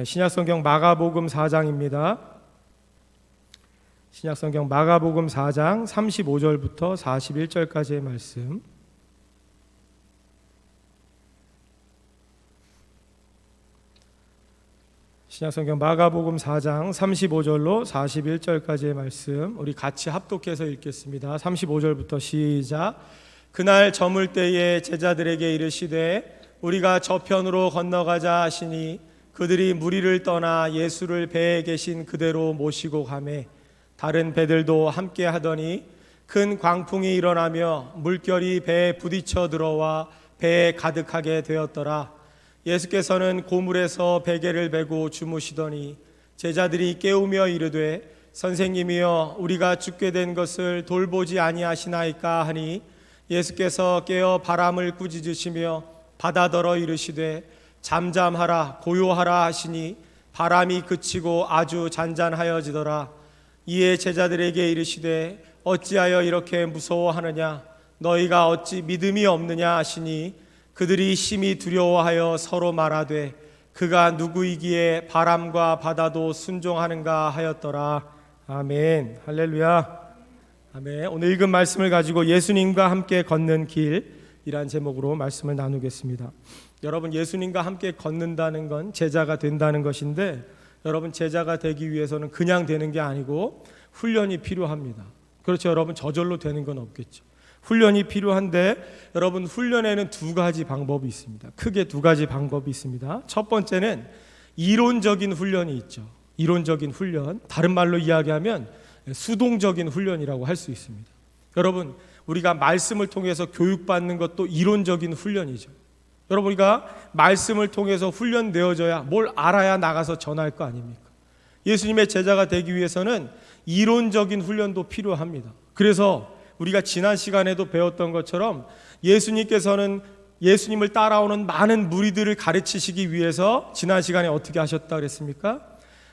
신약성경 마가복음 4장입니다. 신약성경 마가복음 4장 35절부터 41절까지의 말씀. 신약성경 마가복음 4장 35절로 41절까지의 말씀 우리 같이 합독해서 읽겠습니다. 35절부터 시작. 그날 저물 때에 제자들에게 이르시되 우리가 저편으로 건너가자 하시니 그들이 무리를 떠나 예수를 배에 계신 그대로 모시고 가매 다른 배들도 함께 하더니 큰 광풍이 일어나며 물결이 배에 부딪혀 들어와 배에 가득하게 되었더라. 예수께서는 고물에서 베개를 베고 주무시더니 제자들이 깨우며 이르되 선생님이여 우리가 죽게 된 것을 돌보지 아니하시나이까 하니 예수께서 깨어 바람을 꾸짖으시며 바다더러 이르시되 잠잠하라 고요하라 하시니 바람이 그치고 아주 잔잔하여지더라. 이에 제자들에게 이르시되 어찌하여 이렇게 무서워하느냐 너희가 어찌 믿음이 없느냐 하시니 그들이 심히 두려워하여 서로 말하되 그가 누구이기에 바람과 바다도 순종하는가 하였더라. 아멘. 할렐루야. 아멘. 오늘 읽은 말씀을 가지고 예수님과 함께 걷는 길이란 제목으로 말씀을 나누겠습니다. 여러분, 예수님과 함께 걷는다는 건 제자가 된다는 것인데, 여러분, 제자가 되기 위해서는 그냥 되는 게 아니고 훈련이 필요합니다. 그렇죠. 여러분, 저절로 되는 건 없겠죠. 훈련이 필요한데, 여러분, 훈련에는 두 가지 방법이 있습니다. 크게 두 가지 방법이 있습니다. 첫 번째는 이론적인 훈련이 있죠. 이론적인 훈련, 다른 말로 이야기하면 수동적인 훈련이라고 할 수 있습니다. 여러분, 우리가 말씀을 통해서 교육받는 것도 이론적인 훈련이죠. 여러분, 우리가 말씀을 통해서 훈련되어져야 뭘 알아야 나가서 전할 거 아닙니까? 예수님의 제자가 되기 위해서는 이론적인 훈련도 필요합니다. 그래서 우리가 지난 시간에도 배웠던 것처럼 예수님께서는 예수님을 따라오는 많은 무리들을 가르치시기 위해서 지난 시간에 어떻게 하셨다 그랬습니까?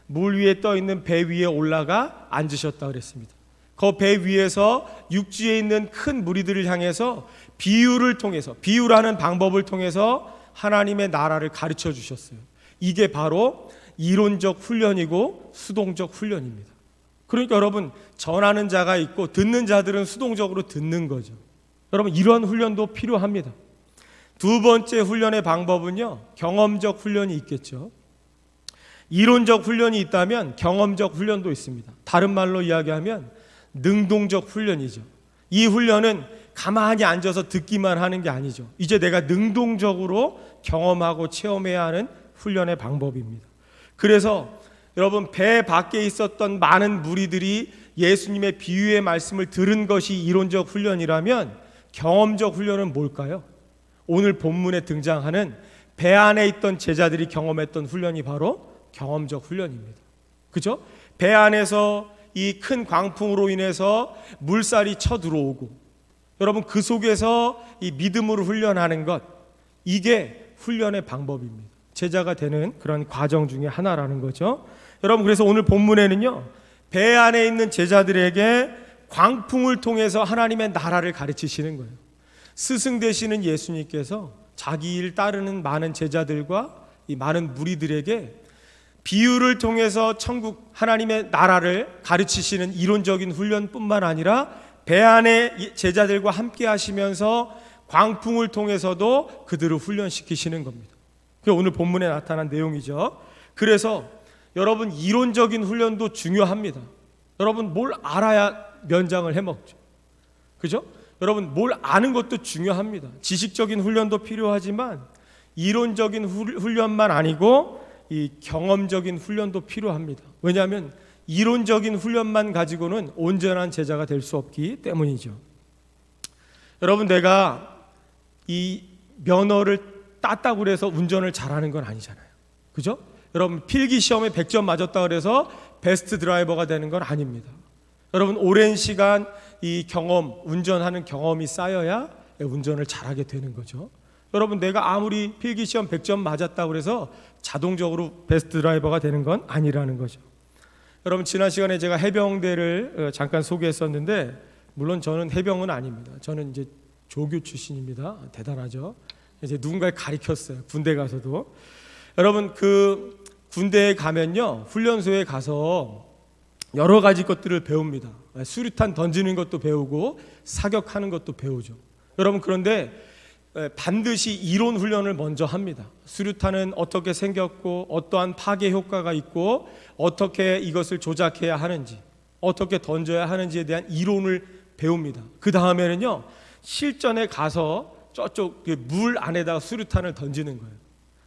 물 위에 떠 있는 배 위에 올라가 앉으셨다 그랬습니다. 그 배 위에서 육지에 있는 큰 무리들을 향해서 비유를 통해서, 비유라는 방법을 통해서 하나님의 나라를 가르쳐 주셨어요. 이게 바로 이론적 훈련이고 수동적 훈련입니다. 그러니까 여러분, 전하는 자가 있고 듣는 자들은 수동적으로 듣는 거죠. 여러분, 이런 훈련도 필요합니다. 두 번째 훈련의 방법은요, 경험적 훈련이 있겠죠. 이론적 훈련이 있다면 경험적 훈련도 있습니다. 다른 말로 이야기하면 능동적 훈련이죠. 이 훈련은 가만히 앉아서 듣기만 하는 게 아니죠. 이제 내가 능동적으로 경험하고 체험해야 하는 훈련의 방법입니다. 그래서 여러분, 배 밖에 있었던 많은 무리들이 예수님의 비유의 말씀을 들은 것이 이론적 훈련이라면 경험적 훈련은 뭘까요? 오늘 본문에 등장하는 배 안에 있던 제자들이 경험했던 훈련이 바로 경험적 훈련입니다. 그죠? 배 안에서 이 큰 광풍으로 인해서 물살이 쳐들어오고, 여러분, 그 속에서 이 믿음으로 훈련하는 것, 이게 훈련의 방법입니다. 제자가 되는 그런 과정 중에 하나라는 거죠. 여러분, 그래서 오늘 본문에는요, 배 안에 있는 제자들에게 광풍을 통해서 하나님의 나라를 가르치시는 거예요. 스승 되시는 예수님께서 자기 일 따르는 많은 제자들과 이 많은 무리들에게 비유를 통해서 천국 하나님의 나라를 가르치시는 이론적인 훈련뿐만 아니라 배 안에 제자들과 함께 하시면서 광풍을 통해서도 그들을 훈련시키시는 겁니다. 그게 오늘 본문에 나타난 내용이죠. 그래서 여러분, 이론적인 훈련도 중요합니다. 여러분, 뭘 알아야 면장을 해먹죠. 그죠? 여러분, 뭘 아는 것도 중요합니다. 지식적인 훈련도 필요하지만 이론적인 훈련만 아니고 이 경험적인 훈련도 필요합니다. 왜냐하면 이론적인 훈련만 가지고는 온전한 제자가 될 수 없기 때문이죠. 여러분, 내가 이 면허를 땄다고 해서 운전을 잘하는 건 아니잖아요. 그죠? 여러분, 필기 시험에 100점 맞았다고 해서 베스트 드라이버가 되는 건 아닙니다. 여러분, 오랜 시간 이 경험, 운전하는 경험이 쌓여야 운전을 잘하게 되는 거죠. 여러분, 내가 아무리 필기시험 100점 맞았다고 해서 자동적으로 베스트 드라이버가 되는 건 아니라는 거죠. 여러분, 지난 시간에 제가 해병대를 잠깐 소개했었는데, 물론 저는 해병은 아닙니다. 저는 이제 조교 출신입니다. 대단하죠. 이제 누군가를 가리켰어요. 군대 가서도. 여러분, 군대에 가면요, 훈련소에 가서 여러 가지 것들을 배웁니다. 수류탄 던지는 것도 배우고 사격하는 것도 배우죠. 여러분, 그런데 반드시 이론 훈련을 먼저 합니다. 수류탄은 어떻게 생겼고 어떠한 파괴 효과가 있고 어떻게 이것을 조작해야 하는지, 어떻게 던져야 하는지에 대한 이론을 배웁니다. 그 다음에는요, 실전에 가서 저쪽 물 안에다가 수류탄을 던지는 거예요.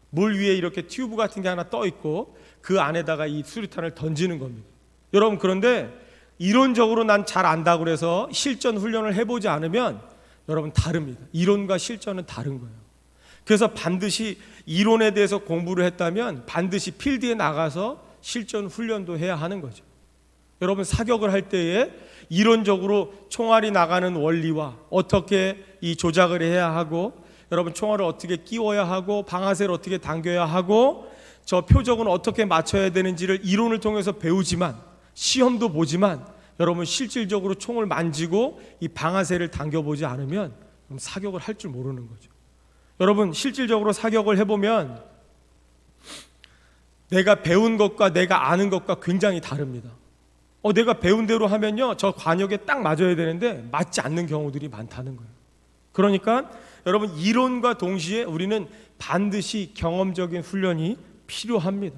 물 위에 이렇게 튜브 같은 게 하나 떠 있고 그 안에다가 이 수류탄을 던지는 겁니다. 여러분, 그런데 이론적으로 난 잘 안다고 그래서 실전 훈련을 해보지 않으면 여러분 다릅니다. 이론과 실전은 다른 거예요. 그래서 반드시 이론에 대해서 공부를 했다면 반드시 필드에 나가서 실전 훈련도 해야 하는 거죠. 여러분, 사격을 할 때에 이론적으로 총알이 나가는 원리와 어떻게 이 조작을 해야 하고, 여러분 총알을 어떻게 끼워야 하고, 방아쇠를 어떻게 당겨야 하고, 저 표적은 어떻게 맞춰야 되는지를 이론을 통해서 배우지만, 시험도 보지만, 여러분 실질적으로 총을 만지고 이 방아쇠를 당겨보지 않으면 사격을 할 줄 모르는 거죠. 여러분, 실질적으로 사격을 해보면 내가 배운 것과 내가 아는 것과 굉장히 다릅니다. 내가 배운 대로 하면요, 저 관역에 딱 맞아야 되는데 맞지 않는 경우들이 많다는 거예요. 그러니까 여러분, 이론과 동시에 우리는 반드시 경험적인 훈련이 필요합니다.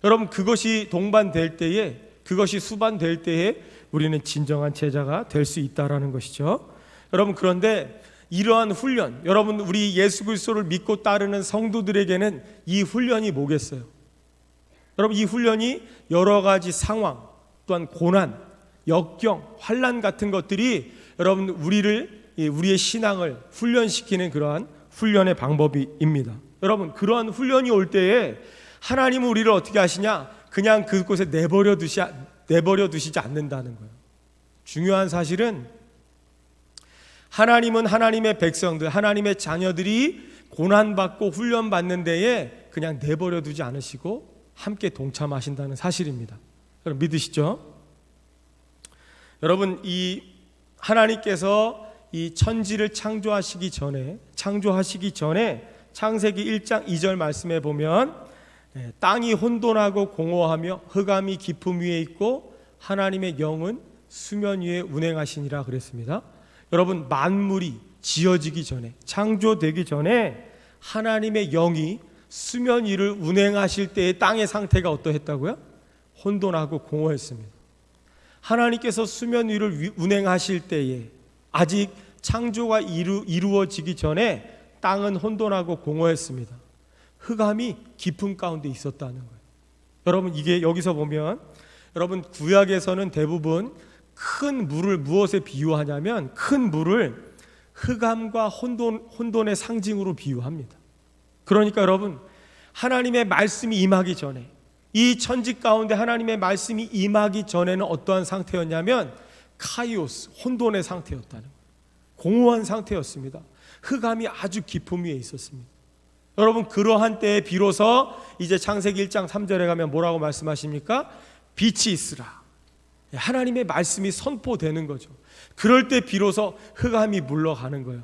여러분, 그것이 동반될 때에, 그것이 수반될 때에 우리는 진정한 제자가 될 수 있다라는 것이죠. 여러분, 그런데 이러한 훈련, 여러분 우리 예수 그리스도를 믿고 따르는 성도들에게는 이 훈련이 뭐겠어요? 여러분, 이 훈련이 여러 가지 상황, 또한 고난, 역경, 환난 같은 것들이 여러분 우리의 신앙을 훈련시키는 그러한 훈련의 방법입니다. 여러분, 그러한 훈련이 올 때에 하나님은 우리를 어떻게 하시냐? 그냥 그곳에 내버려 두시지 않는다는 거예요. 중요한 사실은 하나님은 하나님의 백성들, 하나님의 자녀들이 고난받고 훈련받는 데에 그냥 내버려 두지 않으시고 함께 동참하신다는 사실입니다. 여러분, 믿으시죠? 여러분, 이 하나님께서 이 천지를 창조하시기 전에 창세기 1장 2절 말씀에 보면 땅이 혼돈하고 공허하며 흑암이 깊음 위에 있고 하나님의 영은 수면 위에 운행하시니라 그랬습니다. 여러분, 만물이 지어지기 전에, 창조되기 전에 하나님의 영이 수면 위를 운행하실 때의 땅의 상태가 어떠했다고요? 혼돈하고 공허했습니다. 하나님께서 수면 위를 운행하실 때에 아직 창조가 이루어지기 전에 땅은 혼돈하고 공허했습니다. 흑암이 깊음 가운데 있었다는 거예요. 여러분, 이게 여기서 보면 여러분 구약에서는 대부분 큰 물을 무엇에 비유하냐면 큰 물을 흑암과 혼돈의 상징으로 비유합니다. 그러니까 여러분, 하나님의 말씀이 임하기 전에, 이 천지 가운데 하나님의 말씀이 임하기 전에는 어떠한 상태였냐면 카이오스, 혼돈의 상태였다는 거예요. 공허한 상태였습니다. 흑암이 아주 깊음 위에 있었습니다. 여러분, 그러한 때에 비로소 이제 창세기 1장 3절에 가면 뭐라고 말씀하십니까? 빛이 있으라. 하나님의 말씀이 선포되는 거죠. 그럴 때 비로소 흑암이 물러가는 거예요.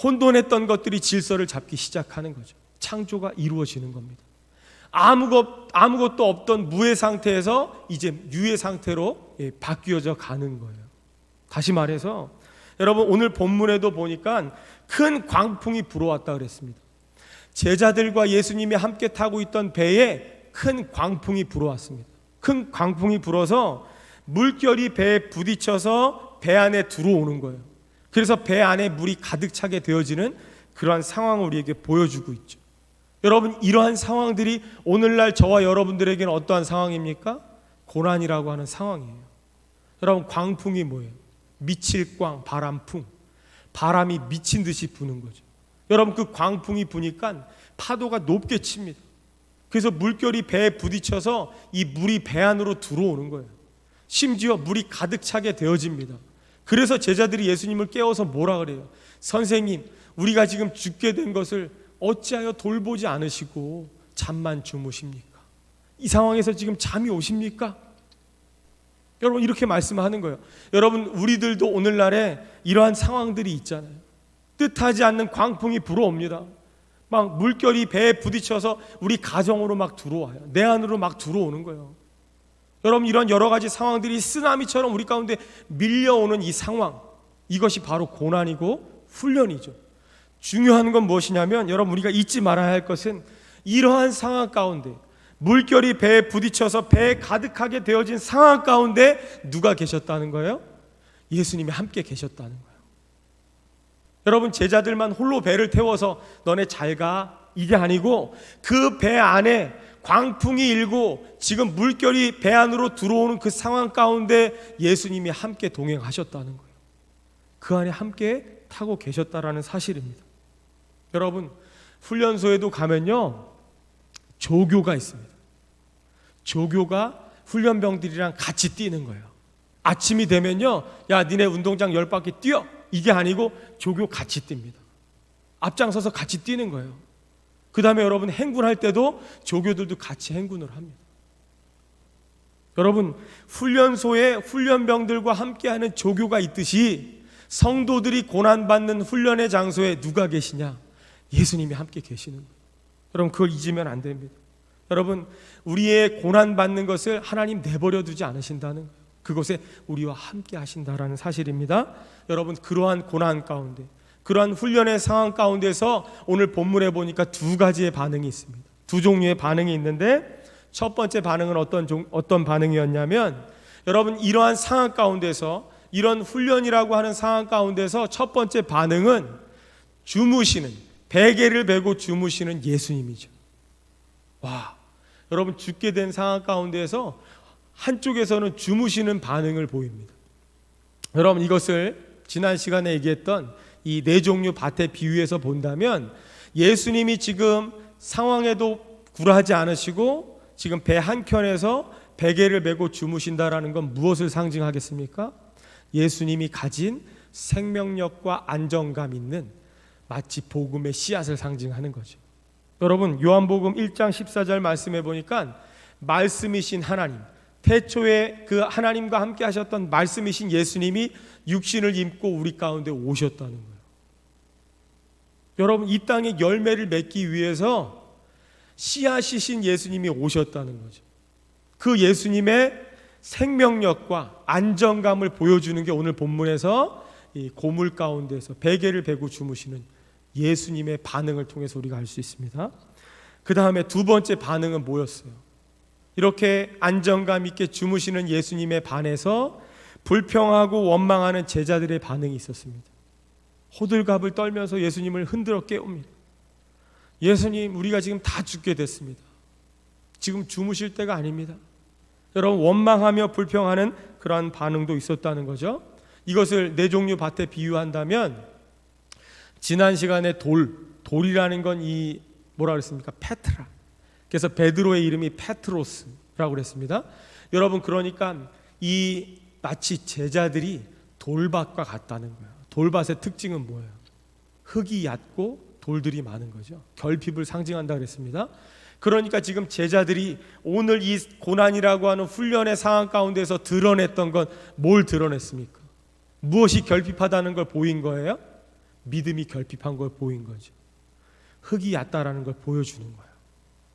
혼돈했던 것들이 질서를 잡기 시작하는 거죠. 창조가 이루어지는 겁니다. 아무것도 없던 무의 상태에서 이제 유의 상태로 바뀌어져 가는 거예요. 다시 말해서 여러분, 오늘 본문에도 보니까 큰 광풍이 불어왔다 그랬습니다. 제자들과 예수님이 함께 타고 있던 배에 큰 광풍이 불어왔습니다. 큰 광풍이 불어서 물결이 배에 부딪혀서 배 안에 들어오는 거예요. 그래서 배 안에 물이 가득 차게 되어지는 그러한 상황을 우리에게 보여주고 있죠. 여러분, 이러한 상황들이 오늘날 저와 여러분들에게는 어떠한 상황입니까? 고난이라고 하는 상황이에요. 여러분, 광풍이 뭐예요? 미칠광, 바람풍. 바람이 미친 듯이 부는 거죠. 여러분, 그 광풍이 부니까 파도가 높게 칩니다. 그래서 물결이 배에 부딪혀서 이 물이 배 안으로 들어오는 거예요. 심지어 물이 가득 차게 되어집니다. 그래서 제자들이 예수님을 깨워서 뭐라 그래요? 선생님, 우리가 지금 죽게 된 것을 어찌하여 돌보지 않으시고 잠만 주무십니까? 이 상황에서 지금 잠이 오십니까? 여러분, 이렇게 말씀하는 거예요. 여러분, 우리들도 오늘날에 이러한 상황들이 있잖아요. 뜻하지 않는 광풍이 불어옵니다. 막 물결이 배에 부딪혀서 우리 가정으로 막 들어와요. 내 안으로 막 들어오는 거예요. 여러분, 이런 여러 가지 상황들이 쓰나미처럼 우리 가운데 밀려오는 이 상황, 이것이 바로 고난이고 훈련이죠. 중요한 건 무엇이냐면, 여러분, 우리가 잊지 말아야 할 것은 이러한 상황 가운데, 물결이 배에 부딪혀서 배에 가득하게 되어진 상황 가운데 누가 계셨다는 거예요? 예수님이 함께 계셨다는 거예요. 여러분, 제자들만 홀로 배를 태워서 너네 잘 가, 이게 아니고 그 배 안에 광풍이 일고 지금 물결이 배 안으로 들어오는 그 상황 가운데 예수님이 함께 동행하셨다는 거예요. 그 안에 함께 타고 계셨다라는 사실입니다. 여러분, 훈련소에도 가면요, 조교가 있습니다. 조교가 훈련병들이랑 같이 뛰는 거예요. 아침이 되면요, 야, 니네 운동장 10바퀴 뛰어, 이게 아니고 조교 같이 뜁니다. 앞장서서 같이 뛰는 거예요. 그 다음에 여러분, 행군할 때도 조교들도 같이 행군을 합니다. 여러분, 훈련소에 훈련병들과 함께하는 조교가 있듯이 성도들이 고난받는 훈련의 장소에 누가 계시냐? 예수님이 함께 계시는 거예요. 여러분, 그걸 잊으면 안 됩니다. 여러분, 우리의 고난받는 것을 하나님 내버려 두지 않으신다는 거예요. 그곳에 우리와 함께 하신다라는 사실입니다. 여러분, 그러한 고난 가운데, 그러한 훈련의 상황 가운데서 오늘 본문에 보니까 두 가지의 반응이 있습니다. 두 종류의 반응이 있는데, 첫 번째 반응은 어떤 반응이었냐면, 여러분, 이러한 상황 가운데서, 이런 훈련이라고 하는 상황 가운데서 첫 번째 반응은 주무시는, 베개를 베고 주무시는 예수님이죠. 와, 여러분, 죽게 된 상황 가운데서 한쪽에서는 주무시는 반응을 보입니다. 여러분, 이것을 지난 시간에 얘기했던 이 네 종류 밭의 비유에서 본다면, 예수님이 지금 상황에도 굴하지 않으시고 지금 배 한켠에서 베개를 메고 주무신다라는 건 무엇을 상징하겠습니까? 예수님이 가진 생명력과 안정감 있는 마치 복음의 씨앗을 상징하는 거죠. 여러분, 요한복음 1장 14절 말씀해 보니까 말씀이신 하나님, 태초에 그 하나님과 함께 하셨던 말씀이신 예수님이 육신을 입고 우리 가운데 오셨다는 거예요. 여러분, 이 땅에 열매를 맺기 위해서 씨앗이신 예수님이 오셨다는 거죠. 그 예수님의 생명력과 안정감을 보여주는 게 오늘 본문에서 이 고물 가운데서 베개를 베고 주무시는 예수님의 반응을 통해서 우리가 알 수 있습니다. 그 다음에 두 번째 반응은 뭐였어요? 이렇게 안정감 있게 주무시는 예수님에 반해서 불평하고 원망하는 제자들의 반응이 있었습니다. 호들갑을 떨면서 예수님을 흔들어 깨웁니다. 예수님, 우리가 지금 다 죽게 됐습니다. 지금 주무실 때가 아닙니다. 여러분, 원망하며 불평하는 그러한 반응도 있었다는 거죠. 이것을 네 종류 밭에 비유한다면, 지난 시간에 돌이라는 건 이 뭐라 그랬습니까? 페트라. 그래서 베드로의 이름이 페트로스라고 그랬습니다. 여러분, 그러니까 이 마치 제자들이 돌밭과 같다는 거예요. 돌밭의 특징은 뭐예요? 흙이 얕고 돌들이 많은 거죠. 결핍을 상징한다 그랬습니다. 그러니까 지금 제자들이 오늘 이 고난이라고 하는 훈련의 상황 가운데서 드러냈던 건 뭘 드러냈습니까? 무엇이 결핍하다는 걸 보인 거예요? 믿음이 결핍한 걸 보인 거죠. 흙이 얕다라는 걸 보여주는 거예요.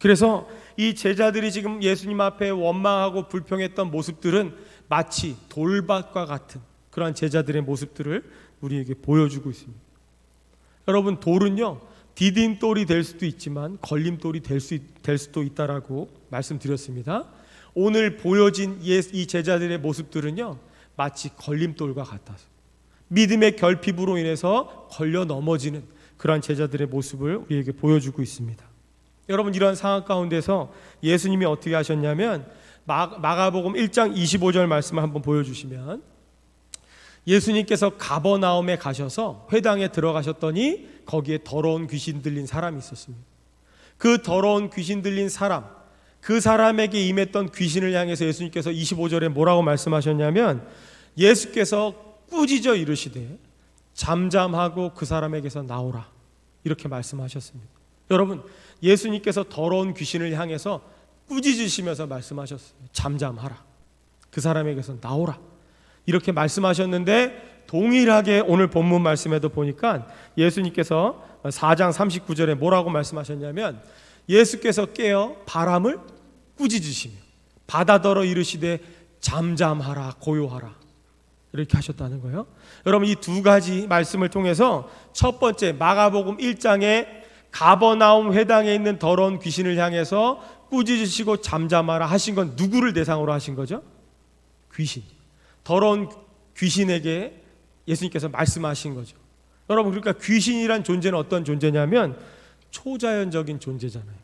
그래서 이 제자들이 지금 예수님 앞에 원망하고 불평했던 모습들은 마치 돌밭과 같은 그러한 제자들의 모습들을 우리에게 보여주고 있습니다. 여러분, 돌은요, 디딤돌이 될 수도 있지만 걸림돌이 될 수도 있다라고 말씀드렸습니다. 오늘 보여진 이 제자들의 모습들은요, 마치 걸림돌과 같아서 믿음의 결핍으로 인해서 걸려 넘어지는 그러한 제자들의 모습을 우리에게 보여주고 있습니다. 여러분, 이런 상황 가운데서 예수님이 어떻게 하셨냐면, 마가복음 1장 25절 말씀을 한번 보여주시면, 예수님께서 가버나움에 가셔서 회당에 들어가셨더니 거기에 더러운 귀신 들린 사람이 있었습니다. 그 더러운 귀신 들린 사람, 그 사람에게 임했던 귀신을 향해서 예수님께서 25절에 뭐라고 말씀하셨냐면, 예수께서 꾸짖어 이르시되 잠잠하고 그 사람에게서 나오라, 이렇게 말씀하셨습니다. 여러분, 예수님께서 더러운 귀신을 향해서 꾸짖으시면서 말씀하셨어요. 잠잠하라, 그 사람에게서 나오라, 이렇게 말씀하셨는데 동일하게 오늘 본문 말씀에도 보니까 예수님께서 4장 39절에 뭐라고 말씀하셨냐면 예수께서 깨어 바람을 꾸짖으시며 바다더러 이르시되 잠잠하라 고요하라 이렇게 하셨다는 거예요. 여러분 이 두 가지 말씀을 통해서 첫 번째 마가복음 1장에 가버나움 회당에 있는 더러운 귀신을 향해서 꾸짖으시고 잠잠하라 하신 건 누구를 대상으로 하신 거죠? 귀신. 더러운 귀신에게 예수님께서 말씀하신 거죠. 여러분 그러니까 귀신이란 존재는 어떤 존재냐면 초자연적인 존재잖아요.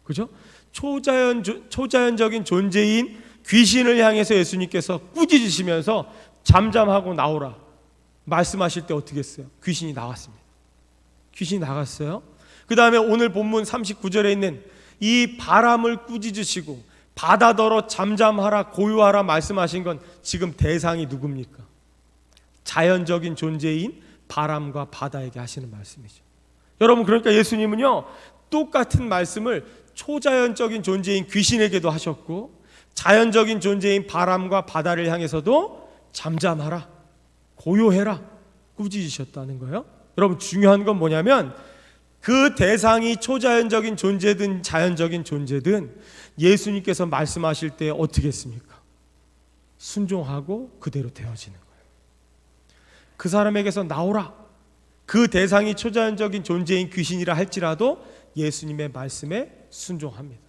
그죠? 초자연적인 존재인 귀신을 향해서 예수님께서 꾸짖으시면서 잠잠하고 나오라 말씀하실 때 어떻게 했어요? 귀신이 나왔습니다. 귀신이 나갔어요. 그 다음에 오늘 본문 39절에 있는 이 바람을 꾸짖으시고 바다더러 잠잠하라 고요하라 말씀하신 건 지금 대상이 누굽니까? 자연적인 존재인 바람과 바다에게 하시는 말씀이죠. 여러분 그러니까 예수님은요 똑같은 말씀을 초자연적인 존재인 귀신에게도 하셨고 자연적인 존재인 바람과 바다를 향해서도 잠잠하라 고요해라 꾸짖으셨다는 거예요. 여러분 중요한 건 뭐냐면 그 대상이 초자연적인 존재든 자연적인 존재든 예수님께서 말씀하실 때 어떻게 했습니까? 순종하고 그대로 되어지는 거예요. 그 사람에게서 나오라. 그 대상이 초자연적인 존재인 귀신이라 할지라도 예수님의 말씀에 순종합니다.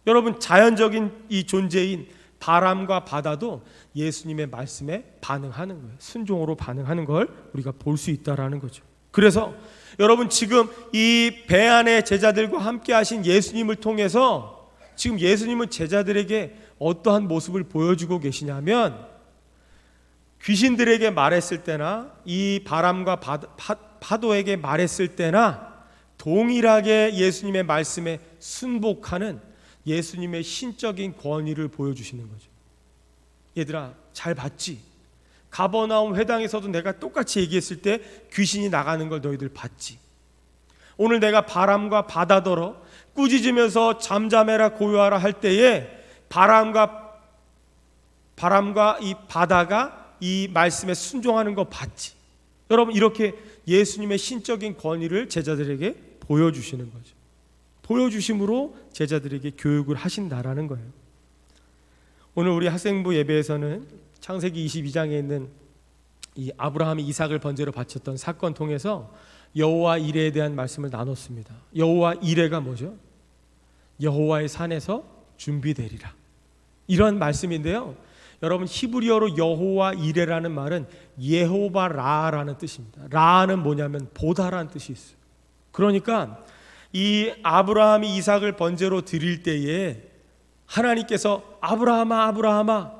여러분 자연적인 이 존재인 바람과 바다도 예수님의 말씀에 반응하는 거예요. 순종으로 반응하는 걸 우리가 볼 수 있다라는 거죠. 그래서 여러분 지금 이 배 안에 제자들과 함께 하신 예수님을 통해서 지금 예수님은 제자들에게 어떠한 모습을 보여주고 계시냐면 귀신들에게 말했을 때나 이 바람과 파도에게 말했을 때나 동일하게 예수님의 말씀에 순복하는 예수님의 신적인 권위를 보여주시는 거죠. 얘들아 잘 봤지? 가버나움 회당에서도 내가 똑같이 얘기했을 때 귀신이 나가는 걸 너희들 봤지? 오늘 내가 바람과 바다더러 꾸짖으면서 잠잠해라 고요하라 할 때에 바람과 이 바다가 이 말씀에 순종하는 거 봤지? 여러분 이렇게 예수님의 신적인 권위를 제자들에게 보여주시는 거죠. 보여주심으로 제자들에게 교육을 하신다라는 거예요. 오늘 우리 학생부 예배에서는 창세기 22장에 있는 이 아브라함이 이삭을 번제로 바쳤던 사건 통해서 여호와 이레에 대한 말씀을 나눴습니다. 여호와 이레가 뭐죠? 여호와의 산에서 준비되리라 이런 말씀인데요. 여러분 히브리어로 여호와 이레라는 말은 예호바 라라는 뜻입니다. 라는 뭐냐면 보다라는 뜻이 있어요. 그러니까 이 아브라함이 이삭을 번제로 드릴 때에 하나님께서 아브라함아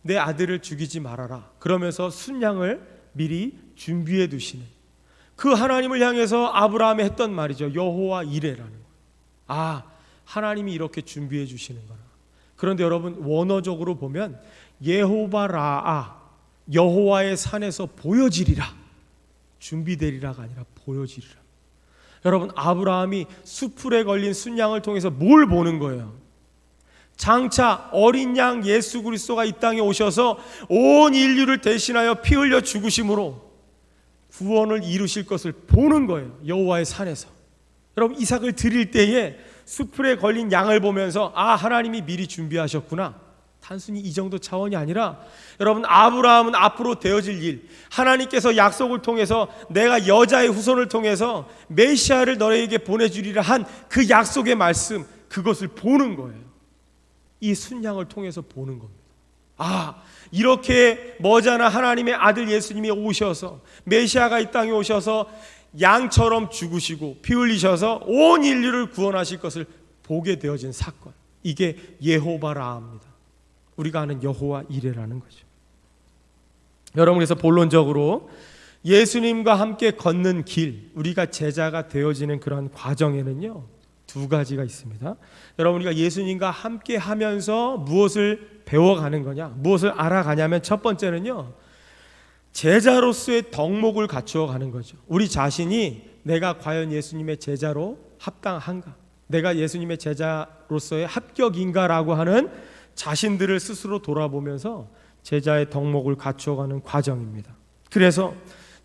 내 아들을 죽이지 말아라 그러면서 순양을 미리 준비해 두시는 그 하나님을 향해서 아브라함이 했던 말이죠. 여호와 이레라는 거예요. 아 하나님이 이렇게 준비해 주시는구나. 그런데 여러분 원어적으로 보면 예호바 라아 여호와의 산에서 보여지리라 준비되리라가 아니라 보여지리라. 여러분 아브라함이 수풀에 걸린 순양을 통해서 뭘 보는 거예요? 장차 어린 양 예수 그리스도가 이 땅에 오셔서 온 인류를 대신하여 피 흘려 죽으심으로 구원을 이루실 것을 보는 거예요. 여호와의 산에서. 여러분 이삭을 드릴 때에 수풀에 걸린 양을 보면서 아 하나님이 미리 준비하셨구나. 단순히 이 정도 차원이 아니라 여러분 아브라함은 앞으로 되어질 일 하나님께서 약속을 통해서 내가 여자의 후손을 통해서 메시아를 너희에게 보내주리라 한 그 약속의 말씀 그것을 보는 거예요. 이 순양을 통해서 보는 겁니다. 아 이렇게 머지않아 하나님의 아들 예수님이 오셔서 메시아가 이 땅에 오셔서 양처럼 죽으시고 피 흘리셔서 온 인류를 구원하실 것을 보게 되어진 사건 이게 예호바 라합니다. 우리가 아는 여호와 이레라는 거죠. 여러분 그래서 본론적으로 예수님과 함께 걷는 길 우리가 제자가 되어지는 그런 과정에는요 두 가지가 있습니다. 여러분 우리가 예수님과 함께 하면서 무엇을 배워가는 거냐 무엇을 알아가냐면 첫 번째는요 제자로서의 덕목을 갖추어 가는 거죠. 우리 자신이 내가 과연 예수님의 제자로 합당한가 내가 예수님의 제자로서의 합격인가라고 하는 자신들을 스스로 돌아보면서 제자의 덕목을 갖추어가는 과정입니다. 그래서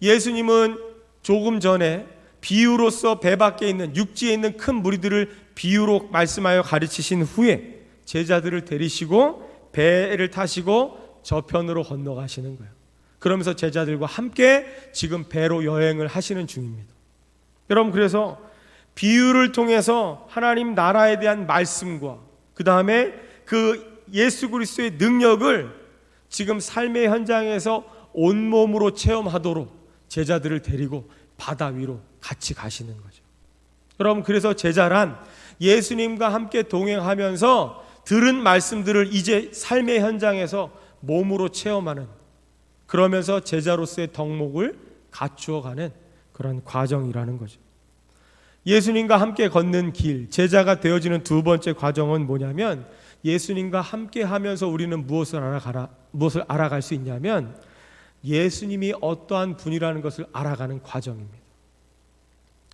예수님은 조금 전에 비유로서 배 밖에 있는 육지에 있는 큰 무리들을 비유로 말씀하여 가르치신 후에 제자들을 데리시고 배를 타시고 저편으로 건너가시는 거예요. 그러면서 제자들과 함께 지금 배로 여행을 하시는 중입니다. 여러분, 그래서 비유를 통해서 하나님 나라에 대한 말씀과 그 다음에 그 예수 그리스도의 능력을 지금 삶의 현장에서 온몸으로 체험하도록 제자들을 데리고 바다 위로 같이 가시는 거죠. 여러분, 그래서 제자란 예수님과 함께 동행하면서 들은 말씀들을 이제 삶의 현장에서 몸으로 체험하는, 그러면서 제자로서의 덕목을 갖추어가는 그런 과정이라는 거죠. 예수님과 함께 걷는 길, 제자가 되어지는 두 번째 과정은 뭐냐면, 예수님과 함께 하면서 우리는 무엇을 알아갈 수 있냐면 예수님이 어떠한 분이라는 것을 알아가는 과정입니다.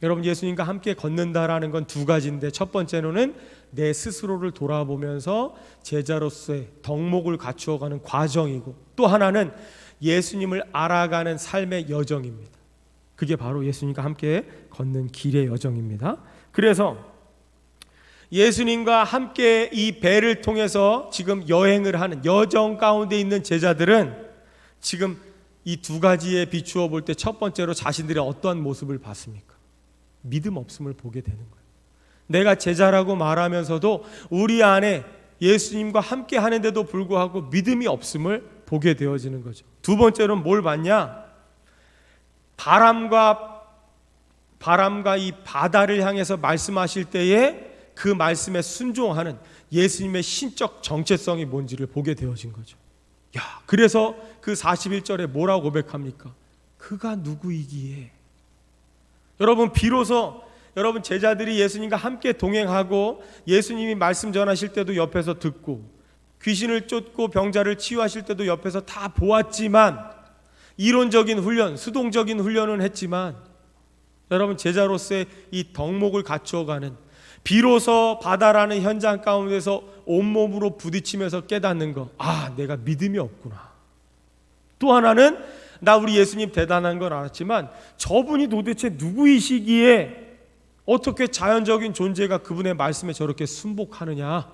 여러분, 예수님과 함께 걷는다라는 건 두 가지인데, 첫 번째로는 내 스스로를 돌아보면서 제자로서의 덕목을 갖추어가는 과정이고, 또 하나는 예수님을 알아가는 삶의 여정입니다. 그게 바로 예수님과 함께 걷는 길의 여정입니다. 그래서 예수님과 함께 이 배를 통해서 지금 여행을 하는 여정 가운데 있는 제자들은 지금 이 두 가지에 비추어 볼 때 첫 번째로 자신들의 어떠한 모습을 봤습니까? 믿음 없음을 보게 되는 거예요. 내가 제자라고 말하면서도 우리 안에 예수님과 함께 하는데도 불구하고 믿음이 없음을 보게 되어지는 거죠. 두 번째로는 뭘 봤냐? 바람과 이 바다를 향해서 말씀하실 때에 그 말씀에 순종하는 예수님의 신적 정체성이 뭔지를 보게 되어진 거죠. 그래서 그 41절에 뭐라고 고백합니까? 그가 누구이기에? 여러분, 비로소 여러분 제자들이 예수님과 함께 동행하고 예수님이 말씀 전하실 때도 옆에서 듣고 귀신을 쫓고 병자를 치유하실 때도 옆에서 다 보았지만, 이론적인 훈련, 수동적인 훈련은 했지만, 여러분 제자로서의 이 덕목을 갖추어가는, 비로소 바다라는 현장 가운데서 온몸으로 부딪히면서 깨닫는 거, 내가 믿음이 없구나. 또 하나는 우리 예수님 대단한 건 알았지만 저분이 도대체 누구이시기에 어떻게 자연적인 존재가 그분의 말씀에 저렇게 순복하느냐.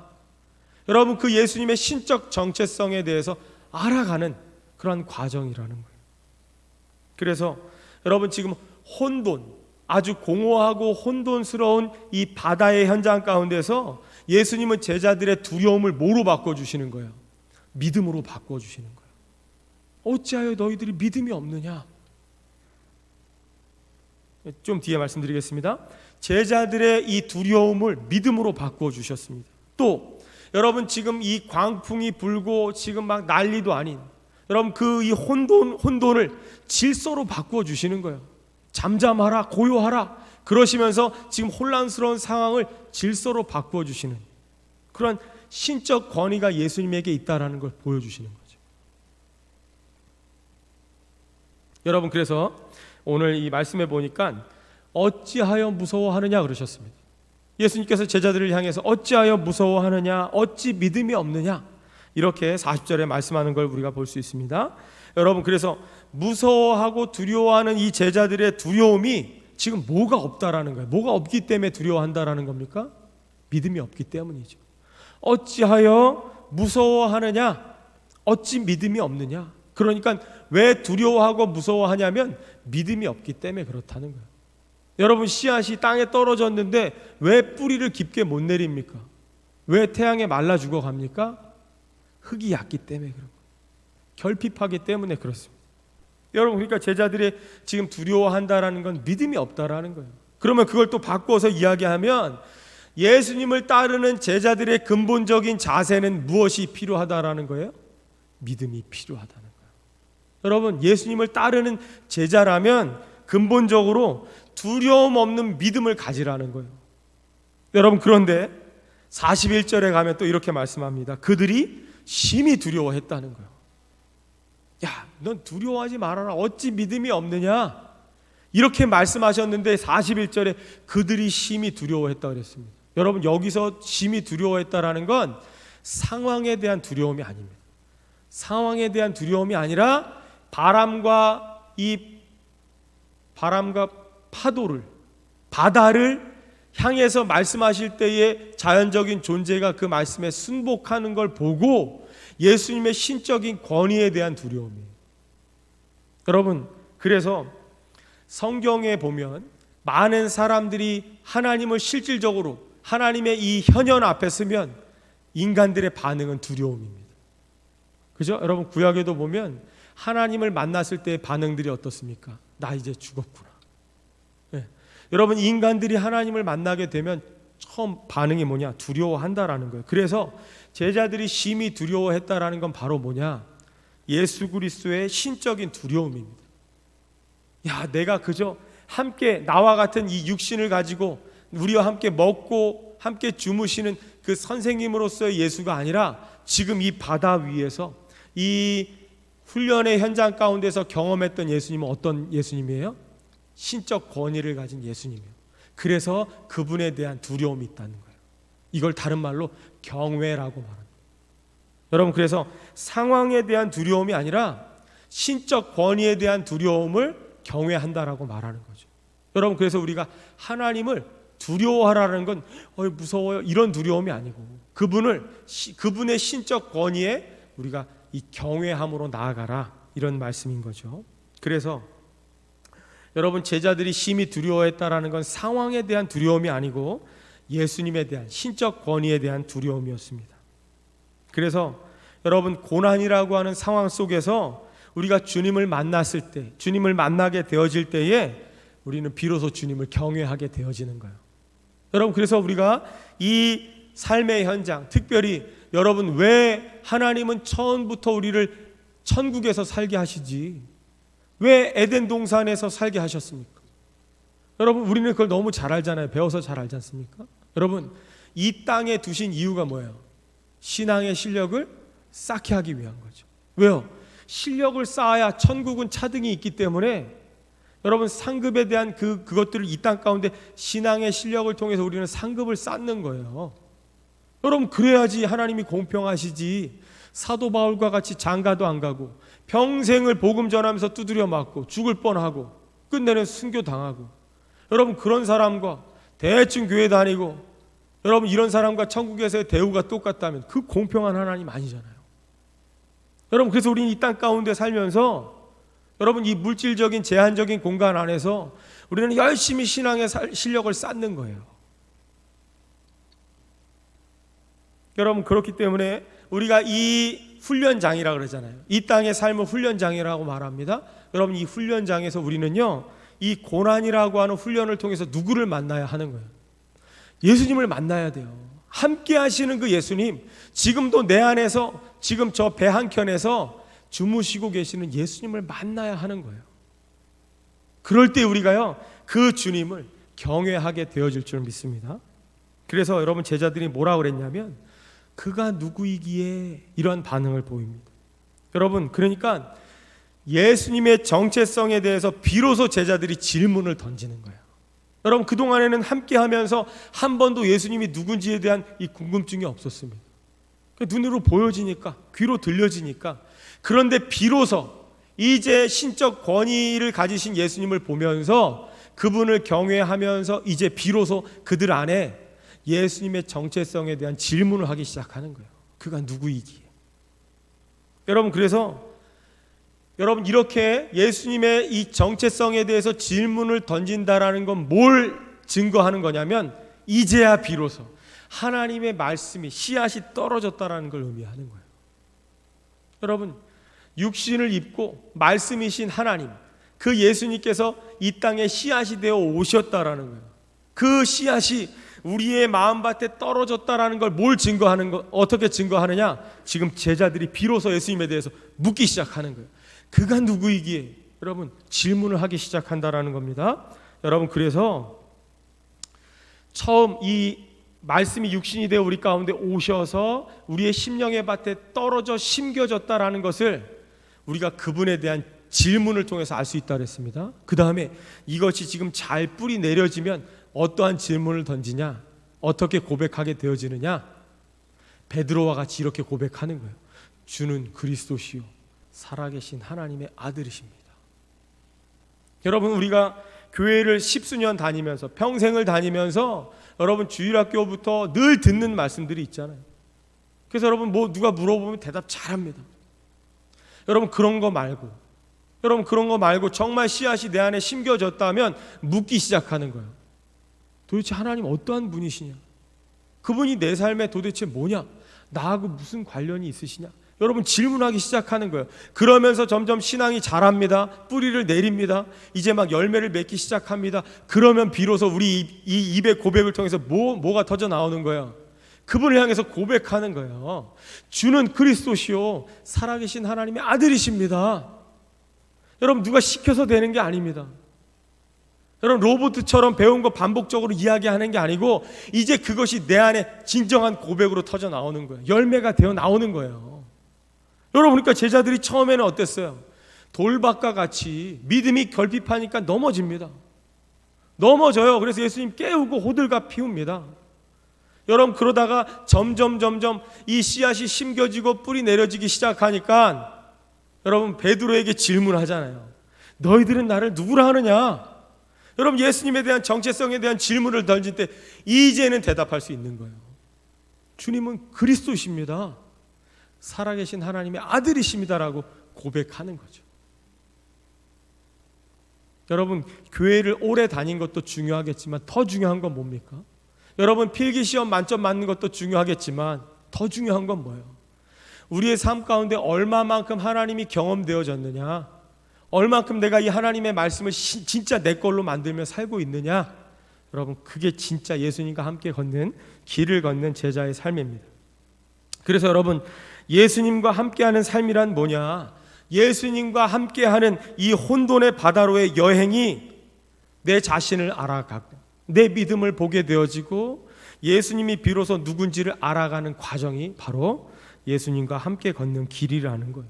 여러분, 그 예수님의 신적 정체성에 대해서 알아가는 그런 과정이라는 거예요. 그래서 여러분, 지금 아주 공허하고 혼돈스러운 이 바다의 현장 가운데서 예수님은 제자들의 두려움을 뭐로 바꿔주시는 거예요? 믿음으로 바꿔주시는 거예요. 어찌하여 너희들이 믿음이 없느냐? 좀 뒤에 말씀드리겠습니다. 제자들의 이 두려움을 믿음으로 바꿔주셨습니다. 또 여러분, 지금 이 광풍이 불고 지금 막 난리도 아닌, 여러분 그 이 혼돈을 질서로 바꿔주시는 거예요. 잠잠하라, 고요하라 그러시면서 지금 혼란스러운 상황을 질서로 바꿔주시는 그런 신적 권위가 예수님에게 있다라는 걸 보여주시는 거죠. 여러분, 그래서 오늘 이 말씀에 보니까 어찌하여 무서워하느냐 그러셨습니다. 예수님께서 제자들을 향해서 어찌하여 무서워하느냐, 어찌 믿음이 없느냐, 이렇게 40절에 말씀하는 걸 우리가 볼 수 있습니다. 여러분, 그래서 무서워하고 두려워하는 이 제자들의 두려움이 지금 뭐가 없다라는 거예요. 뭐가 없기 때문에 두려워한다라는 겁니까? 믿음이 없기 때문이죠. 어찌하여 무서워하느냐, 어찌 믿음이 없느냐. 그러니까 왜 두려워하고 무서워하냐면 믿음이 없기 때문에 그렇다는 거예요. 여러분, 씨앗이 땅에 떨어졌는데 왜 뿌리를 깊게 못 내립니까? 왜 태양에 말라 죽어갑니까? 흙이 얕기 때문에 그런 거예요. 결핍하기 때문에 그렇습니다. 여러분, 그러니까 제자들이 지금 두려워한다라는 건 믿음이 없다라는 거예요. 그러면 그걸 또 바꿔서 이야기하면 예수님을 따르는 제자들의 근본적인 자세는 무엇이 필요하다라는 거예요? 믿음이 필요하다는 거예요. 여러분, 예수님을 따르는 제자라면 근본적으로 두려움 없는 믿음을 가지라는 거예요. 여러분, 그런데 41절에 가면 또 이렇게 말씀합니다. 그들이 심히 두려워했다는 거예요. 넌 두려워하지 말아라. 어찌 믿음이 없느냐? 이렇게 말씀하셨는데 41절에 그들이 심히 두려워했다 그랬습니다. 여러분, 여기서 심히 두려워했다라는 건 상황에 대한 두려움이 아닙니다. 상황에 대한 두려움이 아니라 바람과 이 바람과 파도를, 바다를 향해서 말씀하실 때에 자연적인 존재가 그 말씀에 순복하는 걸 보고 예수님의 신적인 권위에 대한 두려움이에요. 여러분, 그래서 성경에 보면 많은 사람들이 하나님을 실질적으로 하나님의 이 현현 앞에 서면 인간들의 반응은 두려움입니다. 그죠? 여러분, 구약에도 보면 하나님을 만났을 때의 반응들이 어떻습니까? 나 이제 죽었구나. 네. 여러분, 인간들이 하나님을 만나게 되면 처음 반응이 뭐냐? 두려워한다라는 거예요. 그래서 제자들이 심히 두려워했다라는 건 바로 뭐냐? 예수 그리스도의 신적인 두려움입니다. 야, 내가 그저 함께 나와 같은 이 육신을 가지고 우리와 함께 먹고 함께 주무시는 그 선생님으로서의 예수가 아니라 지금 이 바다 위에서 이 훈련의 현장 가운데서 경험했던 예수님은 어떤 예수님이에요? 신적 권위를 가진 예수님이에요. 그래서 그분에 대한 두려움이 있다는 거예요. 이걸 다른 말로 경외라고 말합니다. 여러분, 그래서 상황에 대한 두려움이 아니라 신적 권위에 대한 두려움을 경외한다라고 말하는 거죠. 여러분, 그래서 우리가 하나님을 두려워하라는 건 무서워요 이런 두려움이 아니고 그분의 신적 권위에 우리가 이 경외함으로 나아가라 이런 말씀인 거죠. 그래서 여러분, 제자들이 심히 두려워했다라는 건 상황에 대한 두려움이 아니고 예수님에 대한 신적 권위에 대한 두려움이었습니다. 그래서 여러분, 고난이라고 하는 상황 속에서 우리가 주님을 만났을 때, 주님을 만나게 되어질 때에 우리는 비로소 주님을 경외하게 되어지는 거예요. 여러분, 그래서 우리가 이 삶의 현장, 특별히 여러분, 왜 하나님은 처음부터 우리를 천국에서 살게 하시지? 왜 에덴 동산에서 살게 하셨습니까? 여러분, 우리는 그걸 너무 잘 알잖아요. 배워서 잘 알지 않습니까? 여러분, 이 땅에 두신 이유가 뭐예요? 신앙의 실력을 쌓게 하기 위한 거죠. 왜요? 실력을 쌓아야 천국은 차등이 있기 때문에 여러분, 상급에 대한 그것들을 이 땅 가운데 신앙의 실력을 통해서 우리는 상급을 쌓는 거예요. 여러분, 그래야지 하나님이 공평하시지. 사도 바울과 같이 장가도 안 가고 평생을 복음 전하면서 두드려 맞고 죽을 뻔하고 끝내는 순교당하고, 여러분, 그런 사람과 대충 교회 다니고 여러분, 이런 사람과 천국에서의 대우가 똑같다면 그 공평한 하나님 아니잖아요. 여러분, 그래서 우리는 이 땅 가운데 살면서 여러분, 이 물질적인 제한적인 공간 안에서 우리는 열심히 신앙의 실력을 쌓는 거예요. 여러분, 그렇기 때문에 우리가 이 훈련장이라고 그러잖아요. 이 땅의 삶을 훈련장이라고 말합니다. 여러분, 이 훈련장에서 우리는요, 이 고난이라고 하는 훈련을 통해서 누구를 만나야 하는 거예요? 예수님을 만나야 돼요. 함께 하시는 그 예수님, 지금도 내 안에서, 지금 저 배 한켠에서 주무시고 계시는 예수님을 만나야 하는 거예요. 그럴 때 우리가요, 그 주님을 경외하게 되어질 줄 믿습니다. 그래서 여러분, 제자들이 뭐라고 그랬냐면 그가 누구이기에 이러한 반응을 보입니다. 여러분, 그러니까 예수님의 정체성에 대해서 비로소 제자들이 질문을 던지는 거예요. 여러분, 그동안에는 함께 하면서 한 번도 예수님이 누군지에 대한 이 궁금증이 없었습니다. 눈으로 보여지니까, 귀로 들려지니까. 그런데 비로소 이제 신적 권위를 가지신 예수님을 보면서 그분을 경외하면서 이제 비로소 그들 안에 예수님의 정체성에 대한 질문을 하기 시작하는 거예요. 그가 누구이기에. 여러분, 그래서 여러분, 이렇게 예수님의 이 정체성에 대해서 질문을 던진다라는 건 뭘 증거하는 거냐면 이제야 비로소 하나님의 말씀이 씨앗이 떨어졌다라는 걸 의미하는 거예요. 여러분, 육신을 입고 말씀이신 하나님, 그 예수님께서 이 땅에 씨앗이 되어 오셨다라는 거예요. 그 씨앗이 우리의 마음밭에 떨어졌다라는 걸 뭘 증거하는 거, 어떻게 증거하느냐? 지금 제자들이 비로소 예수님에 대해서 묻기 시작하는 거예요. 그가 누구이기에? 여러분, 질문을 하기 시작한다라는 겁니다. 여러분, 그래서 처음 이 말씀이 육신이 되어 우리 가운데 오셔서 우리의 심령의 밭에 떨어져 심겨졌다라는 것을 우리가 그분에 대한 질문을 통해서 알 수 있다고 했습니다. 그 다음에 이것이 지금 잘 뿌리 내려지면 어떠한 질문을 던지냐? 어떻게 고백하게 되어지느냐? 베드로와 같이 이렇게 고백하는 거예요. 주는 그리스도시요 살아계신 하나님의 아들이십니다. 여러분, 우리가 교회를 십수년 다니면서, 평생을 다니면서 여러분 주일학교부터 늘 듣는 말씀들이 있잖아요. 그래서 여러분 누가 물어보면 대답 잘합니다. 여러분 그런 거 말고 정말 씨앗이 내 안에 심겨졌다면 묻기 시작하는 거예요. 도대체 하나님 어떠한 분이시냐? 그분이 내 삶에 도대체 뭐냐? 나하고 무슨 관련이 있으시냐? 여러분 질문하기 시작하는 거예요. 그러면서 점점 신앙이 자랍니다. 뿌리를 내립니다. 이제 막 열매를 맺기 시작합니다. 그러면 비로소 우리 이 입의 고백을 통해서 뭐가 터져 나오는 거예요? 그분을 향해서 고백하는 거예요. 주는 그리스도시요 살아계신 하나님의 아들이십니다. 여러분 누가 시켜서 되는 게 아닙니다. 여러분 로봇처럼 배운 거 반복적으로 이야기하는 게 아니고 이제 그것이 내 안에 진정한 고백으로 터져 나오는 거예요. 열매가 되어 나오는 거예요. 여러분 그러니까 제자들이 처음에는 어땠어요? 돌밭과 같이 믿음이 결핍하니까 넘어져요. 그래서 예수님 깨우고 호들갑 피웁니다. 여러분 그러다가 점점 이 씨앗이 심겨지고 뿌리 내려지기 시작하니까 여러분 베드로에게 질문하잖아요. 너희들은 나를 누구라 하느냐? 여러분 예수님에 대한 정체성에 대한 질문을 던질 때 이제는 대답할 수 있는 거예요. 주님은 그리스도십니다. 살아계신 하나님의 아들이십니다라고 고백하는 거죠. 여러분 교회를 오래 다닌 것도 중요하겠지만 더 중요한 건 뭡니까? 여러분 필기시험 만점 맞는 것도 중요하겠지만 더 중요한 건 뭐예요? 우리의 삶 가운데 얼마만큼 하나님이 경험되어졌느냐, 얼마만큼 내가 이 하나님의 말씀을 진짜 내 걸로 만들며 살고 있느냐, 여러분 그게 진짜 예수님과 함께 길을 걷는 제자의 삶입니다. 그래서 여러분 예수님과 함께하는 삶이란 뭐냐? 예수님과 함께하는 이 혼돈의 바다로의 여행이 내 자신을 알아가고 내 믿음을 보게 되어지고 예수님이 비로소 누군지를 알아가는 과정이 바로 예수님과 함께 걷는 길이라는 거예요.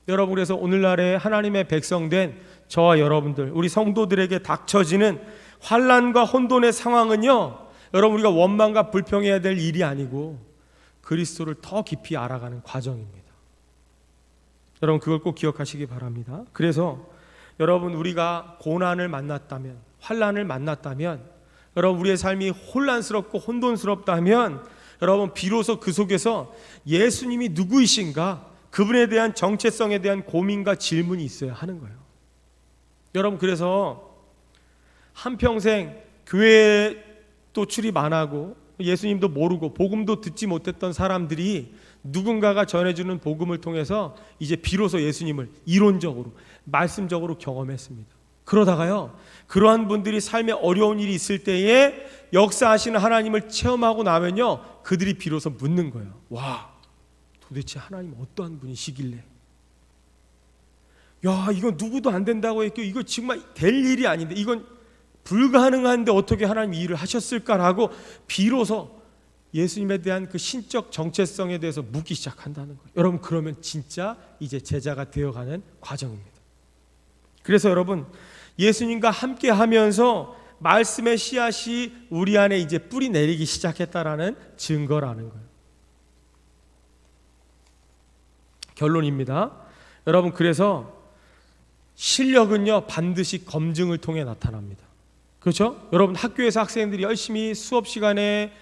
여러분 그래서 오늘날에 하나님의 백성된 저와 여러분들, 우리 성도들에게 닥쳐지는 환난과 혼돈의 상황은요, 여러분 우리가 원망과 불평해야 될 일이 아니고 그리스도를 더 깊이 알아가는 과정입니다. 여러분 그걸 꼭 기억하시기 바랍니다. 그래서 여러분 우리가 고난을 만났다면, 환난을 만났다면, 여러분 우리의 삶이 혼란스럽고 혼돈스럽다면 여러분 비로소 그 속에서 예수님이 누구이신가, 그분에 대한 정체성에 대한 고민과 질문이 있어야 하는 거예요. 여러분 그래서 한평생 교회에 또 출입 안 하고 예수님도 모르고 복음도 듣지 못했던 사람들이 누군가가 전해주는 복음을 통해서 이제 비로소 예수님을 이론적으로 말씀적으로 경험했습니다. 그러다가요 그러한 분들이 삶에 어려운 일이 있을 때에 역사하시는 하나님을 체험하고 나면요 그들이 비로소 묻는 거예요. 와, 도대체 하나님 어떠한 분이시길래, 야 이건 누구도 안 된다고 했고 이거 정말 될 일이 아닌데, 이건 불가능한데 어떻게 하나님 이 일을 하셨을까라고 비로소 예수님에 대한 그 신적 정체성에 대해서 묻기 시작한다는 거예요. 여러분 그러면 진짜 이제 제자가 되어가는 과정입니다. 그래서 여러분 예수님과 함께 하면서 말씀의 씨앗이 우리 안에 이제 뿌리 내리기 시작했다라는 증거라는 거예요. 결론입니다. 여러분 그래서 실력은요 반드시 검증을 통해 나타납니다. 그렇죠? 여러분 학교에서 학생들이 열심히 수업 시간에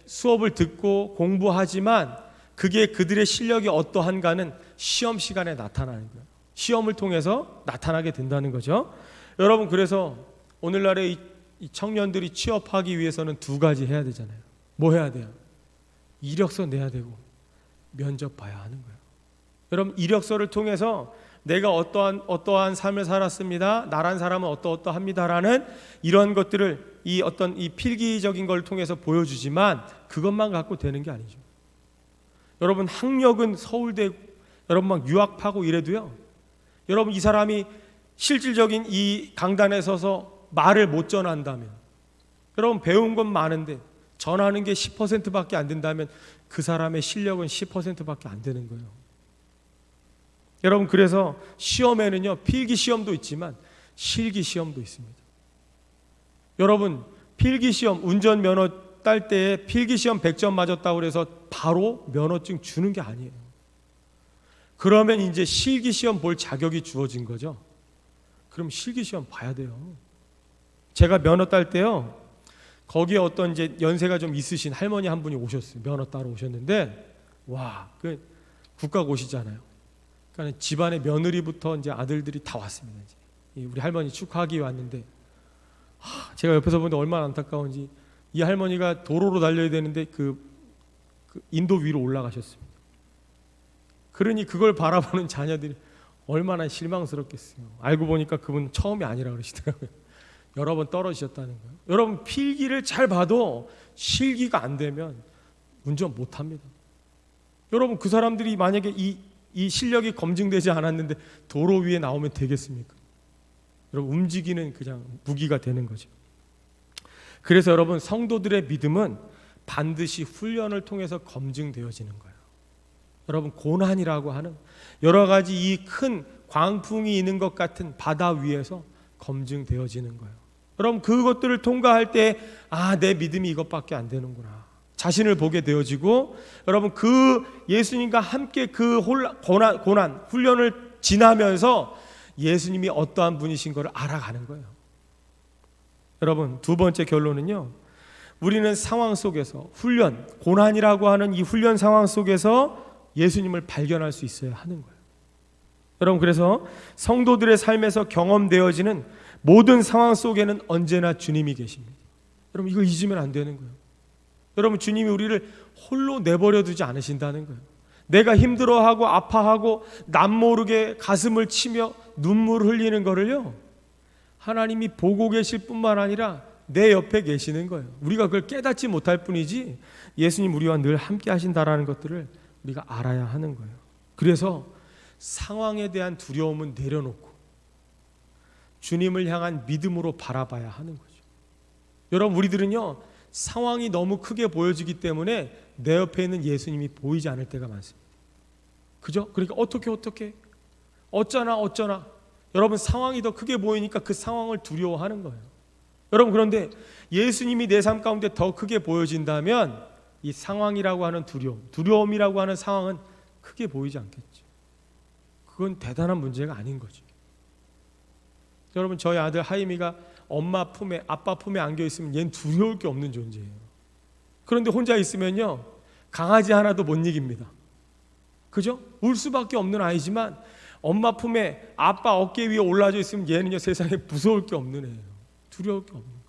수업을 듣고 공부하지만 그게 그들의 실력이 어떠한가는 시험 시간에 나타나는 거예요. 시험을 통해서 나타나게 된다는 거죠. 여러분 그래서 오늘날의 이 청년들이 취업하기 위해서는 두 가지 해야 되잖아요. 뭐 해야 돼요? 이력서 내야 되고 면접 봐야 하는 거예요. 여러분 이력서를 통해서 내가 어떠한 삶을 살았습니다, 나란 사람은 어떠합니다라는 이런 것들을 이 필기적인 걸 통해서 보여주지만 그것만 갖고 되는 게 아니죠. 여러분 학력은 서울대 여러분 막 유학하고 이래도요, 여러분 이 사람이 실질적인 이 강단에 서서 말을 못 전한다면, 여러분 배운 건 많은데 전하는 게 10%밖에 안 된다면 그 사람의 실력은 10%밖에 안 되는 거예요. 여러분 그래서 시험에는요 필기 시험도 있지만 실기 시험도 있습니다. 여러분 필기 시험 운전면허 딸 때 필기 시험 100점 맞았다고 해서 바로 면허증 주는 게 아니에요. 그러면 이제 실기 시험 볼 자격이 주어진 거죠. 그럼 실기시험 봐야 돼요. 제가 면허 딸 때요, 거기에 어떤 이제 연세가 좀 있으신 할머니 한 분이 오셨어요. 면허 따러 오셨는데, 와, 그 국가고시잖아요. 그러니까 집안의 며느리부터 이제 아들들이 다 왔습니다. 이제 우리 할머니 축하하기 왔는데, 제가 옆에서 보는데 얼마나 안타까운지, 이 할머니가 도로로 달려야 되는데 그 인도 위로 올라가셨습니다. 그러니 그걸 바라보는 자녀들이 얼마나 실망스럽겠어요. 알고 보니까 그분 처음이 아니라 그러시더라고요. 여러 번 떨어지셨다는 거예요. 여러분, 필기를 잘 봐도 실기가 안 되면 운전 못 합니다. 여러분, 그 사람들이 만약에 이 실력이 검증되지 않았는데 도로 위에 나오면 되겠습니까? 여러분, 움직이는 그냥 무기가 되는 거죠. 그래서 여러분, 성도들의 믿음은 반드시 훈련을 통해서 검증되어지는 거예요. 여러분, 고난이라고 하는 여러 가지 이 큰 광풍이 있는 것 같은 바다 위에서 검증되어지는 거예요. 여러분, 그것들을 통과할 때 내 믿음이 이것밖에 안 되는구나, 자신을 보게 되어지고, 여러분, 그 예수님과 함께 그 고난 훈련을 지나면서 예수님이 어떠한 분이신 것을 알아가는 거예요. 여러분, 두 번째 결론은요, 우리는 상황 속에서 훈련, 고난이라고 하는 이 훈련 상황 속에서 예수님을 발견할 수 있어야 하는 거예요. 여러분, 그래서 성도들의 삶에서 경험되어지는 모든 상황 속에는 언제나 주님이 계십니다. 여러분, 이거 잊으면 안 되는 거예요. 여러분, 주님이 우리를 홀로 내버려 두지 않으신다는 거예요. 내가 힘들어하고 아파하고 남모르게 가슴을 치며 눈물을 흘리는 거를요, 하나님이 보고 계실 뿐만 아니라 내 옆에 계시는 거예요. 우리가 그걸 깨닫지 못할 뿐이지 예수님 우리와 늘 함께 하신다라는 것들을 우리가 알아야 하는 거예요. 그래서 상황에 대한 두려움은 내려놓고 주님을 향한 믿음으로 바라봐야 하는 거죠. 여러분, 우리들은요, 상황이 너무 크게 보여지기 때문에 내 옆에 있는 예수님이 보이지 않을 때가 많습니다. 그죠? 그러니까 어떻게 어쩌나 여러분, 상황이 더 크게 보이니까 그 상황을 두려워하는 거예요. 여러분, 그런데 예수님이 내 삶 가운데 더 크게 보여진다면 이 상황이라고 하는 두려움이라고 하는 상황은 크게 보이지 않겠죠. 그건 대단한 문제가 아닌 거죠. 여러분, 저희 아들 하임이가 엄마 품에, 아빠 품에 안겨 있으면 얘는 두려울 게 없는 존재예요. 그런데 혼자 있으면요, 강아지 하나도 못 이깁니다. 그죠? 울 수밖에 없는 아이지만 엄마 품에 아빠 어깨 위에 올라져 있으면 얘는요, 세상에 무서울 게 없는 애예요. 두려울 게 없는 거예요.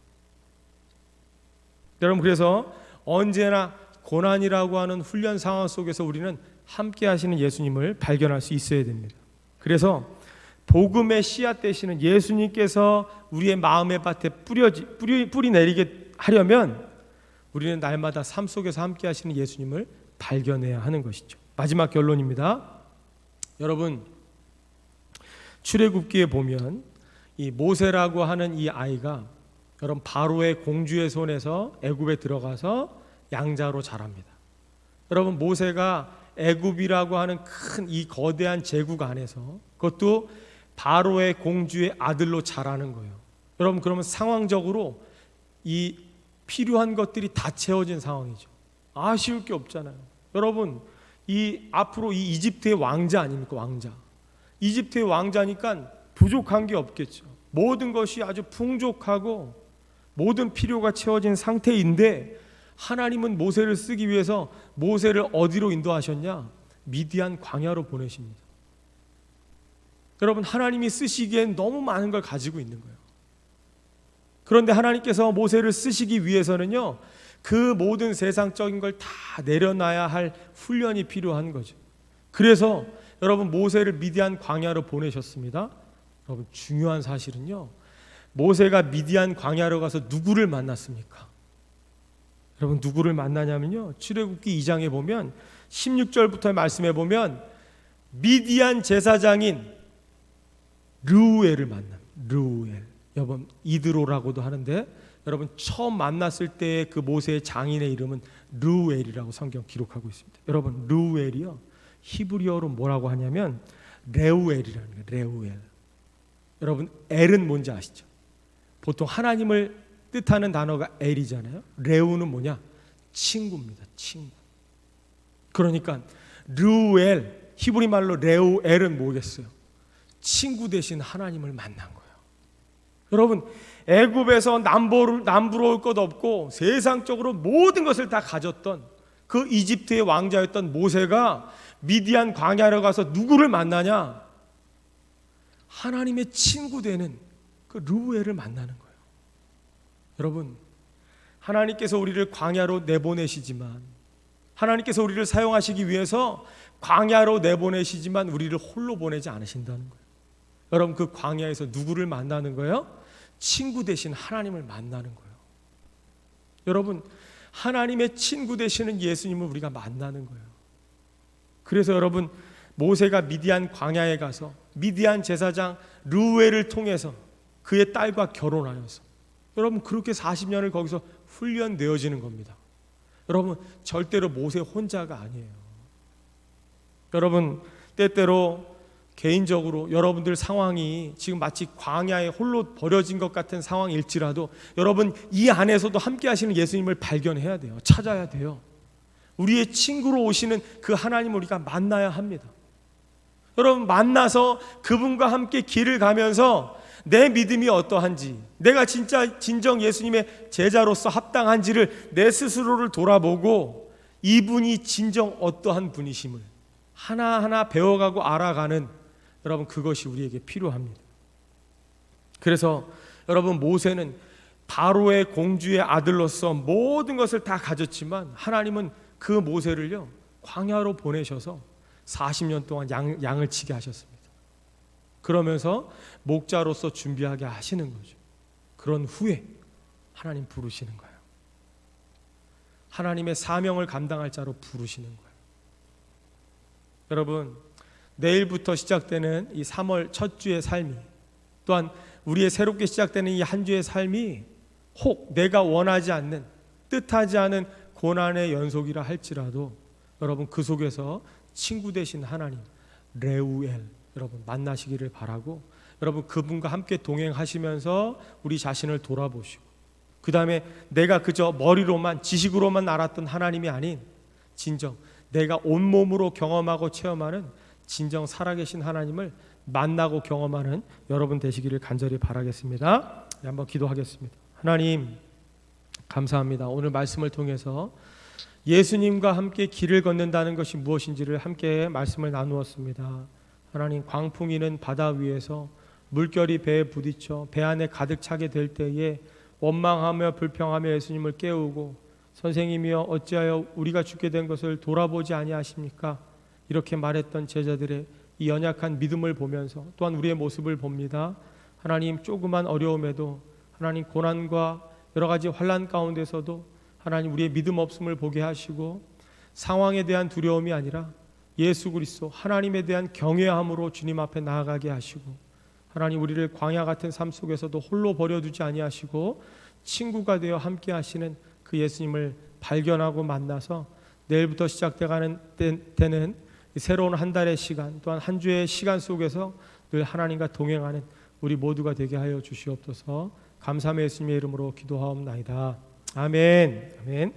여러분, 그래서 언제나 고난이라고 하는 훈련 상황 속에서 우리는 함께 하시는 예수님을 발견할 수 있어야 됩니다. 그래서 복음의 씨앗 되시는 예수님께서 우리의 마음의 밭에 뿌리 내리게 하려면 우리는 날마다 삶 속에서 함께 하시는 예수님을 발견해야 하는 것이죠. 마지막 결론입니다. 여러분, 출애굽기에 보면 이 모세라고 하는 이 아이가 여러분 바로의 공주의 손에서 애굽에 들어가서 양자로 자랍니다. 여러분, 모세가 애굽이라고 하는 큰 이 거대한 제국 안에서 그것도 바로의 공주의 아들로 자라는 거예요. 여러분, 그러면 상황적으로 이 필요한 것들이 다 채워진 상황이죠. 아쉬울 게 없잖아요. 여러분, 이 앞으로 이 이집트의 왕자 아닙니까? 왕자. 이집트의 왕자니까 부족한 게 없겠죠. 모든 것이 아주 풍족하고 모든 필요가 채워진 상태인데 하나님은 모세를 쓰기 위해서 모세를 어디로 인도하셨냐? 미디안 광야로 보내십니다. 여러분, 하나님이 쓰시기엔 너무 많은 걸 가지고 있는 거예요. 그런데 하나님께서 모세를 쓰시기 위해서는요, 그 모든 세상적인 걸 다 내려놔야 할 훈련이 필요한 거죠. 그래서 여러분, 모세를 미디안 광야로 보내셨습니다. 여러분, 중요한 사실은요, 모세가 미디안 광야로 가서 누구를 만났습니까? 여러분, 누구를 만나냐면요, 출애굽기 2장에 보면 16절부터 말씀해 보면 미디안 제사장인 르우엘을 만납니다. 르우엘. 여러분, 이드로라고도 하는데 여러분, 처음 만났을 때의 그 모세의 장인의 이름은 르우엘이라고 성경 기록하고 있습니다. 여러분, 르우엘이요, 히브리어로 뭐라고 하냐면 레우엘이라는 거예요. 레우엘. 여러분, 엘은 뭔지 아시죠? 보통 하나님을 뜻하는 단어가 엘이잖아요. 레우는 뭐냐? 친구입니다. 친구. 그러니까 르우엘, 히브리 말로 레우엘은 뭐겠어요? 친구 대신 하나님을 만난 거예요. 여러분, 애굽에서 남부러울 것 없고 세상적으로 모든 것을 다 가졌던 그 이집트의 왕자였던 모세가 미디안 광야로 가서 누구를 만나냐? 하나님의 친구 되는 그 르우엘을 만나는 거예요. 여러분, 하나님께서 우리를 광야로 내보내시지만, 하나님께서 우리를 사용하시기 위해서 광야로 내보내시지만 우리를 홀로 보내지 않으신다는 거예요. 여러분, 그 광야에서 누구를 만나는 거예요? 친구 되신 하나님을 만나는 거예요. 여러분, 하나님의 친구 되시는 예수님을 우리가 만나는 거예요. 그래서 여러분, 모세가 미디안 광야에 가서 미디안 제사장 르우엘을 통해서 그의 딸과 결혼하여서, 여러분, 그렇게 40년을 거기서 훈련되어지는 겁니다. 여러분, 절대로 모세 혼자가 아니에요. 여러분, 때때로 개인적으로 여러분들 상황이 지금 마치 광야에 홀로 버려진 것 같은 상황일지라도 여러분, 이 안에서도 함께 하시는 예수님을 발견해야 돼요. 찾아야 돼요. 우리의 친구로 오시는 그 하나님을 우리가 만나야 합니다. 여러분, 만나서 그분과 함께 길을 가면서 내 믿음이 어떠한지, 내가 진짜 진정 예수님의 제자로서 합당한지를 내 스스로를 돌아보고 이분이 진정 어떠한 분이심을 하나하나 배워가고 알아가는, 여러분, 그것이 우리에게 필요합니다. 그래서 여러분, 모세는 바로의 공주의 아들로서 모든 것을 다 가졌지만 하나님은 그 모세를요 광야로 보내셔서 40년 동안 양을 치게 하셨습니다. 그러면서 목자로서 준비하게 하시는 거죠. 그런 후에 하나님 부르시는 거예요. 하나님의 사명을 감당할 자로 부르시는 거예요. 여러분, 내일부터 시작되는 이 3월 첫 주의 삶이, 또한 우리의 새롭게 시작되는 이 한 주의 삶이 혹 내가 원하지 않는, 뜻하지 않은 고난의 연속이라 할지라도 여러분, 그 속에서 친구 되신 하나님 레우엘 여러분 만나시기를 바라고, 여러분 그분과 함께 동행하시면서 우리 자신을 돌아보시고, 그 다음에 내가 그저 머리로만 지식으로만 알았던 하나님이 아닌 진정 내가 온몸으로 경험하고 체험하는 진정 살아계신 하나님을 만나고 경험하는 여러분 되시기를 간절히 바라겠습니다. 네, 한번 기도하겠습니다. 하나님, 감사합니다. 오늘 말씀을 통해서 예수님과 함께 길을 걷는다는 것이 무엇인지를 함께 말씀을 나누었습니다. 하나님, 광풍이는 바다 위에서 물결이 배에 부딪혀 배 안에 가득 차게 될 때에 원망하며 불평하며 예수님을 깨우고, 선생님이여 어찌하여 우리가 죽게 된 것을 돌아보지 아니하십니까? 이렇게 말했던 제자들의 이 연약한 믿음을 보면서 또한 우리의 모습을 봅니다. 하나님, 조그만 어려움에도, 하나님 고난과 여러 가지 환난 가운데서도 하나님 우리의 믿음 없음을 보게 하시고, 상황에 대한 두려움이 아니라 예수 그리스도 하나님에 대한 경외함으로 주님 앞에 나아가게 하시고, 하나님 우리를 광야 같은 삶 속에서도 홀로 버려두지 아니하시고 친구가 되어 함께 하시는 그 예수님을 발견하고 만나서 내일부터 시작되는 새로운 한 달의 시간, 또한 한 주의 시간 속에서 늘 하나님과 동행하는 우리 모두가 되게 하여 주시옵소서. 감사함의 예수님의 이름으로 기도하옵나이다. 아멘. 아멘.